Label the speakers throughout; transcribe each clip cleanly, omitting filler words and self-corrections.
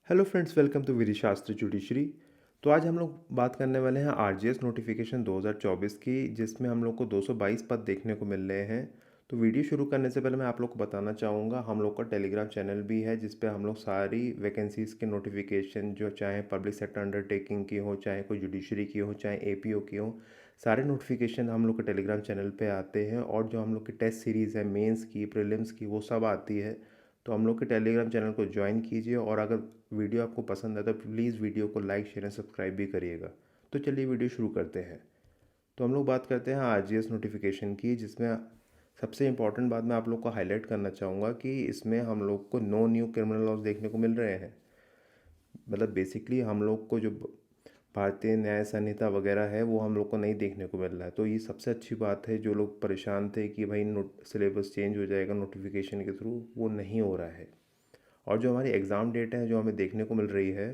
Speaker 1: Hello friends, welcome to विधि शास्त्र judiciary. तो आज हम लोग बात करने वाले हैं आरजीएस नोटिफिकेशन 2024 की, जिसमें हम लोग को 222 पद देखने को मिल रहे हैं। तो वीडियो शुरू करने से पहले मैं आप लोग को बताना चाहूँगा, हम लोग का टेलीग्राम चैनल भी है जिस पे हम लोग सारी वैकेंसीज़ के नोटिफिकेशन, जो चाहे पब्लिक सेक्टर अंडरटेकिंग की हो, चाहे कोई जुडिशरी की हो, चाहे एपीओ की हो, सारे नोटिफिकेशन हम लोग के टेलीग्राम चैनल पे आते हैं। और जो हम लोग की टेस्ट सीरीज़ है, मेंस की, प्रीलिम्स की, वो सब आती है। तो हम लोग के टेलीग्राम चैनल को ज्वाइन कीजिए, और अगर वीडियो आपको पसंद है तो प्लीज़ वीडियो को लाइक, शेयर एंड सब्सक्राइब भी करिएगा। तो चलिए वीडियो शुरू करते हैं। तो हम लोग बात करते हैं आरजीएस नोटिफिकेशन की, जिसमें सबसे इम्पॉर्टेंट बात मैं आप लोग को हाईलाइट करना चाहूँगा कि इसमें हम लोग को नो न्यू क्रिमिनल लॉज देखने को मिल रहे हैं। मतलब बेसिकली हम लोग को जो भारतीय न्याय संहिता वगैरह है वो हम लोग को नहीं देखने को मिल रहा है। तो ये सबसे अच्छी बात है। जो लोग परेशान थे कि भाई नोट सिलेबस चेंज हो जाएगा नोटिफिकेशन के थ्रू, वो नहीं हो रहा है। और जो हमारी एग्ज़ाम डेट है जो हमें देखने को मिल रही है,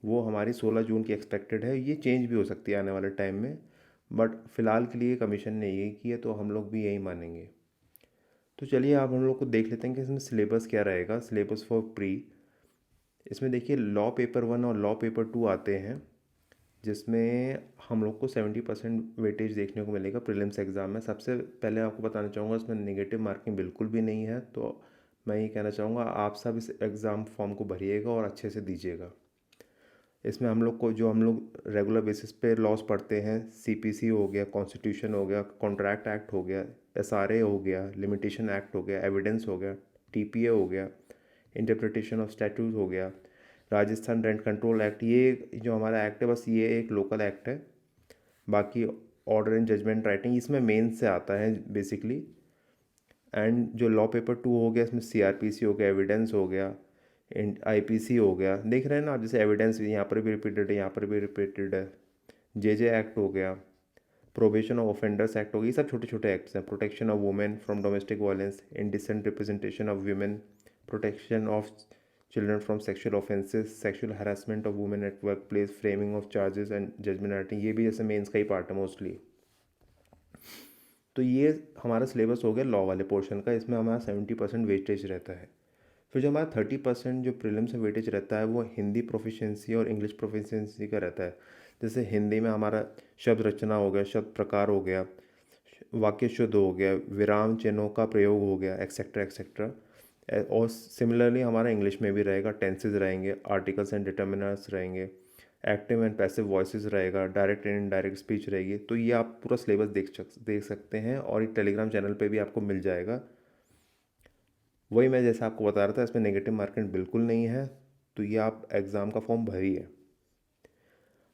Speaker 1: वो हमारी 16 जून की एक्सपेक्टेड है। ये चेंज भी हो सकती है आने वाले टाइम में, बट फ़िलहाल के लिए कमीशन ने यही किया, तो हम लोग भी यही मानेंगे। तो चलिए आप हम लोग को देख लेते हैं कि इसमें सिलेबस क्या रहेगा। सिलेबस फॉर प्री, इसमें देखिए लॉ पेपर 1 और लॉ पेपर 2 आते हैं, जिसमें हम लोग को 70% वेटेज देखने को मिलेगा प्रीलिम्स एग्ज़ाम में। सबसे पहले आपको बताना चाहूँगा, इसमें नेगेटिव मार्किंग बिल्कुल भी नहीं है। तो मैं ये कहना चाहूँगा, आप सब इस एग्ज़ाम फॉर्म को भरिएगा और अच्छे से दीजिएगा। इसमें हम लोग को जो हम लोग रेगुलर बेसिस पे लॉज पढ़ते हैं, सीपीसी हो गया, कॉन्स्टिट्यूशन हो गया, कॉन्ट्रैक्ट एक्ट हो गया, एसआरए हो गया, लिमिटेशन एक्ट हो गया, एविडेंस हो गया, टीपीए हो गया, इंटरप्रिटेशन ऑफ स्टैट्यूट हो गया, राजस्थान रेंट कंट्रोल एक्ट, ये जो हमारा एक्ट है बस ये एक लोकल एक्ट है। बाकी ऑर्डर एंड जजमेंट राइटिंग इसमें मेन से आता है बेसिकली। एंड जो लॉ पेपर 2 हो गया, इसमें सीआरपीसी हो गया, एविडेंस हो गया, आईपीसी हो गया। देख रहे हैं ना आप, जैसे एविडेंस यहाँ पर भी रिपीटेड है, यहाँ पर भी रिपीटेड है। जेजे एक्ट हो गया, प्रोबेशन ऑफ ऑफेंडर्स एक्ट हो गया। ये सब छोटे छोटे एक्ट्स हैं। Protection of women from domestic violence, indecent representation of women, protection of children from sexual offences, sexual harassment of women at workplace, framing of charges and judgment writing. ये भी जैसे मेंस का ही part है mostly. तो ये हमारा syllabus हो गया लॉ वाले पोर्शन का। इसमें हमारा 70% वेटेज रहता है। फिर जो हमारा 30% जो प्रीलिम्स में वेटेज रहता है, वो हिंदी प्रोफिशिएंसी और इंग्लिश प्रोफिशिएंसी का रहता है। जैसे हिंदी में हमारा शब्द रचना हो गया, शब्द प्रकार हो गया, वाक्य शुद्ध हो गया, विराम चिन्हों का प्रयोग हो गया, एक्सेट्रा एक्सेट्रा। और सिमिलरली हमारा इंग्लिश में भी रहेगा, टेंसेज रहेंगे, आर्टिकल्स एंड डिटर्मिनर्स रहेंगे, एक्टिव एंड पैसिव वॉइसेस रहेगा, डायरेक्ट एंड इनडायरेक्ट स्पीच रहेगी। तो ये आप पूरा सिलेबस देख सकते हैं, और ये टेलीग्राम चैनल पे भी आपको मिल जाएगा। वही मैं जैसे आपको बता रहा था, इसमें नेगेटिव मार्किंग बिल्कुल नहीं है। तो ये आप एग्ज़ाम का फॉर्म भरिए।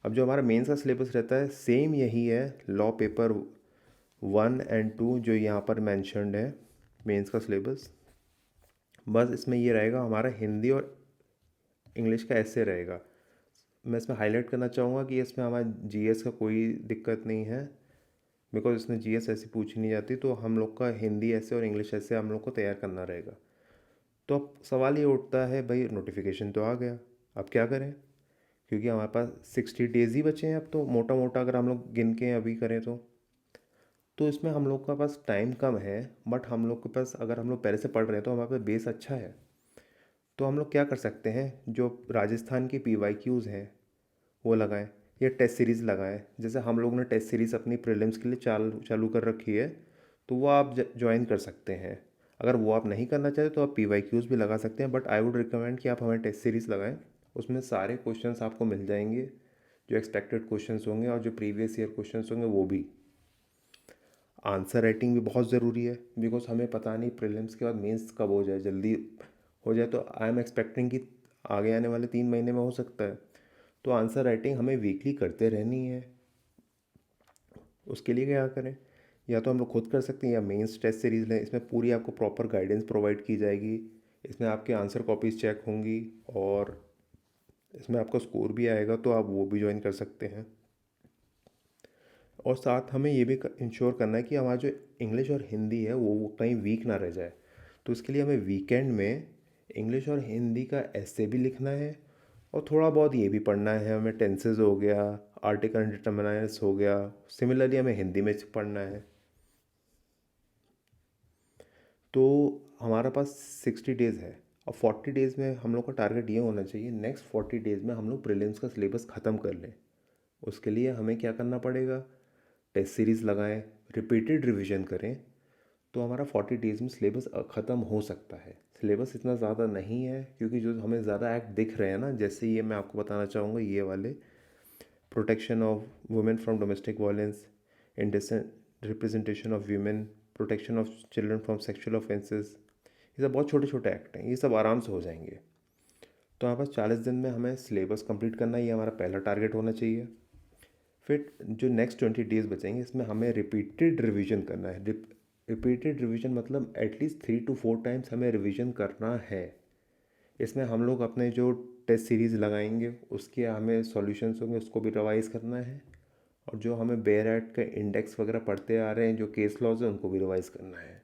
Speaker 1: अब जो हमारा मेंस का सिलेबस रहता है, सेम यही है। लॉ पेपर 1 एंड 2 जो यहाँ पर मैंशनड है, मेंस का सिलेबस। बस इसमें ये रहेगा, हमारा हिंदी और इंग्लिश का ऐसे रहेगा। मैं इसमें हाईलाइट करना चाहूँगा कि इसमें हमारा जीएस का कोई दिक्कत नहीं है, बिकॉज इसमें जीएस ऐसी पूछी नहीं जाती। तो हम लोग का हिंदी ऐसे और इंग्लिश ऐसे हम लोग को तैयार करना रहेगा। तो अब सवाल ये उठता है, भाई नोटिफिकेशन तो आ गया, अब क्या करें? क्योंकि हमारे पास 60 डेज़ ही बचे हैं अब। तो मोटा मोटा अगर हम लोग गिन के अभी करें तो इसमें हम लोग का पास टाइम कम है। बट हम लोग के पास, अगर हम लोग पहले से पढ़ रहे हैं तो हमारे पास बेस अच्छा है। तो हम लोग क्या कर सकते हैं, जो राजस्थान की पीवाईक्यूज़ हैं वो लगाएं, या टेस्ट सीरीज़ लगाएं। जैसे हम लोग ने टेस्ट सीरीज़ अपनी प्रीलिम्स के लिए चालू चालू कर रखी है, तो वो आप ज्वाइन कर सकते हैं। अगर वो आप नहीं करना चाहते तो आप पीवाईक्यूज़ भी लगा सकते हैं, बट आई वुड रिकमेंड कि आप हमें टेस्ट सीरीज़ लगाएं। उसमें सारे क्वेश्चंस आपको मिल जाएंगे, जो एक्सपेक्टेड क्वेश्चंस होंगे और जो प्रीवियस ईयर क्वेश्चंस होंगे वो भी। आंसर राइटिंग भी बहुत ज़रूरी है, बिकॉज हमें पता नहीं प्रीलिम्स के बाद मेंस कब हो जाए। जल्दी हो जाए तो आई एम एक्सपेक्टिंग कि आगे आने वाले 3 महीने में हो सकता है। तो आंसर राइटिंग हमें वीकली करते रहनी है। उसके लिए क्या करें, या तो हम लोग खुद कर सकते हैं, या मेंस टेस्ट सीरीज़ लें। इसमें पूरी आपको प्रॉपर गाइडेंस प्रोवाइड की जाएगी। इसमें आपके आंसर कॉपीज़ चेक होंगी, और इसमें आपका स्कोर भी आएगा, तो आप वो भी ज्वाइन कर सकते हैं। और साथ हमें ये भी इंश्योर करना है कि हमारा जो इंग्लिश और हिंदी है वो कहीं वीक ना रह जाए। तो इसके लिए हमें वीकेंड में इंग्लिश और हिंदी का ऐसे भी लिखना है, और थोड़ा बहुत ये भी पढ़ना है हमें, टेंसेस हो गया, आर्टिकल डिटर्मिनर्स हो गया। सिमिलरली हमें हिंदी में पढ़ना है। तो हमारा पास 60 डेज़ है। और 40 डेज़ में हम लोग का टारगेट ये होना चाहिए नेक्स्ट 40 डेज़ में हम लोग प्रीलिम्स का सिलेबस ख़त्म कर लें। उसके लिए हमें क्या करना पड़ेगा, टेस्ट सीरीज़ लगाएं, रिपीटेड रिवीजन करें, तो हमारा 40 डेज़ में सिलेबस ख़त्म हो सकता है। सिलेबस इतना ज़्यादा नहीं है क्योंकि जो हमें ज़्यादा एक्ट दिख रहे हैं ना, जैसे ये मैं आपको बताना चाहूँगा, ये वाले protection of women from domestic violence, indecent representation of women, protection of children from sexual offences, ये सब बहुत छोटे छोटे एक्ट हैं, ये सब आराम से हो जाएंगे। तो हमारे पास 40 दिन में हमें सिलेबस कंप्लीट करना है, ये हमारा पहला टारगेट होना चाहिए। फिर जो नेक्स्ट 20 डेज़ बचेंगे इसमें हमें रिपीटेड रिवीजन करना है। रिपीटेड रिवीजन मतलब एटलीस्ट 3 to 4 टाइम्स हमें रिवीजन करना है। इसमें हम लोग अपने जो टेस्ट सीरीज़ लगाएंगे उसके हमें सॉल्यूशंस होंगे उसको भी रिवाइज़ करना है, और जो हमें बेयर एक्ट का इंडेक्स वगैरह पढ़ते आ रहे हैं, जो केस लॉज हैं, उनको भी रिवाइज़ करना है।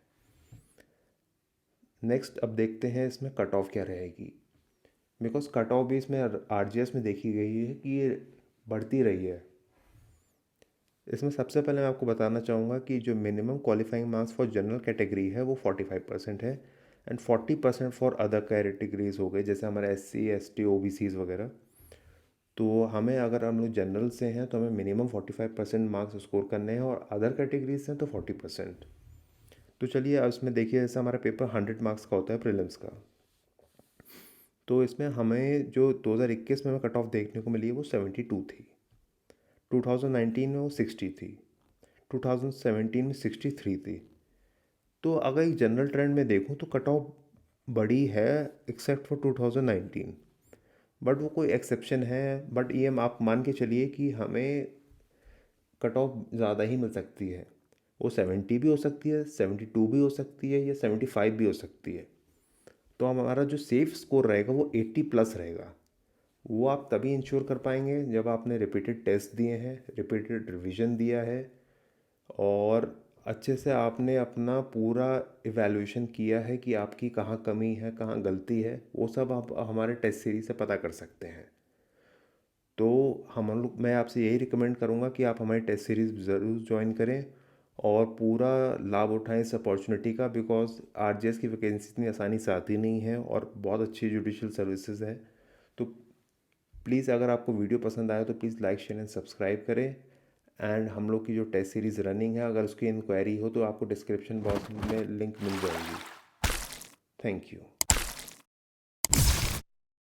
Speaker 1: नेक्स्ट अब देखते हैं इसमें कट ऑफ क्या रहेगी, बिकॉज कट ऑफ भी इसमें आरजीएस में देखी गई है कि ये बढ़ती रही है। इसमें सबसे पहले मैं आपको बताना चाहूँगा कि जो minimum qualifying marks for general category है वो 45% है, एंड 40% फॉर अदर कैटेगरीज हो गए, जैसे हमारे SC ST OBCs वगैरह। तो हमें अगर हम लोग जनरल से हैं तो हमें मिनिमम 45% मार्क्स स्कोर करने हैं, और अदर कैटेगरीज से हैं तो 40%। तो चलिए अब इसमें देखिए, जैसे हमारा पेपर 100 मार्क्स का होता है प्रीलिम्स का, तो इसमें हमें जो 2021 में हमें कट ऑफ देखने को मिली है वो 72 थी, 2019 में वो 60 थी, 2017 में 63 थी। तो अगर एक जनरल ट्रेंड में देखूँ तो कट ऑफ बड़ी है एक्सेप्ट फॉर 2019, बट वो कोई एक्सेप्शन है। बट ये आप मान के चलिए कि हमें कट ऑफ ज़्यादा ही मिल सकती है, वो 70 भी हो सकती है, 72 भी हो सकती है, या 75 भी हो सकती है। तो हमारा जो सेफ स्कोर रहेगा वो 80 प्लस रहेगा। वो आप तभी इंश्योर कर पाएंगे जब आपने रिपीटेड टेस्ट दिए हैं, रिपीटेड रिवीजन दिया है, और अच्छे से आपने अपना पूरा इवैल्यूएशन किया है कि आपकी कहाँ कमी है, कहाँ गलती है। वो सब आप हमारे टेस्ट सीरीज से पता कर सकते हैं। तो हम लोग, मैं आपसे यही रिकमेंड करूँगा कि आप हमारी टेस्ट सीरीज़ ज़रूर ज्वाइन करें और पूरा लाभ उठाएं इस अपॉर्चुनिटी का, बिकॉज आरजीएस की वैकेंसी इतनी आसानी से आती नहीं है और बहुत अच्छी जुडिशल सर्विसेज है। तो प्लीज़ अगर आपको वीडियो पसंद आया तो please like share and subscribe करें। एंड हम लोग की जो टेस्ट सीरीज़ रनिंग है, अगर उसकी इंक्वायरी हो तो आपको डिस्क्रिप्शन बॉक्स में लिंक मिल जाएगी। Thank you.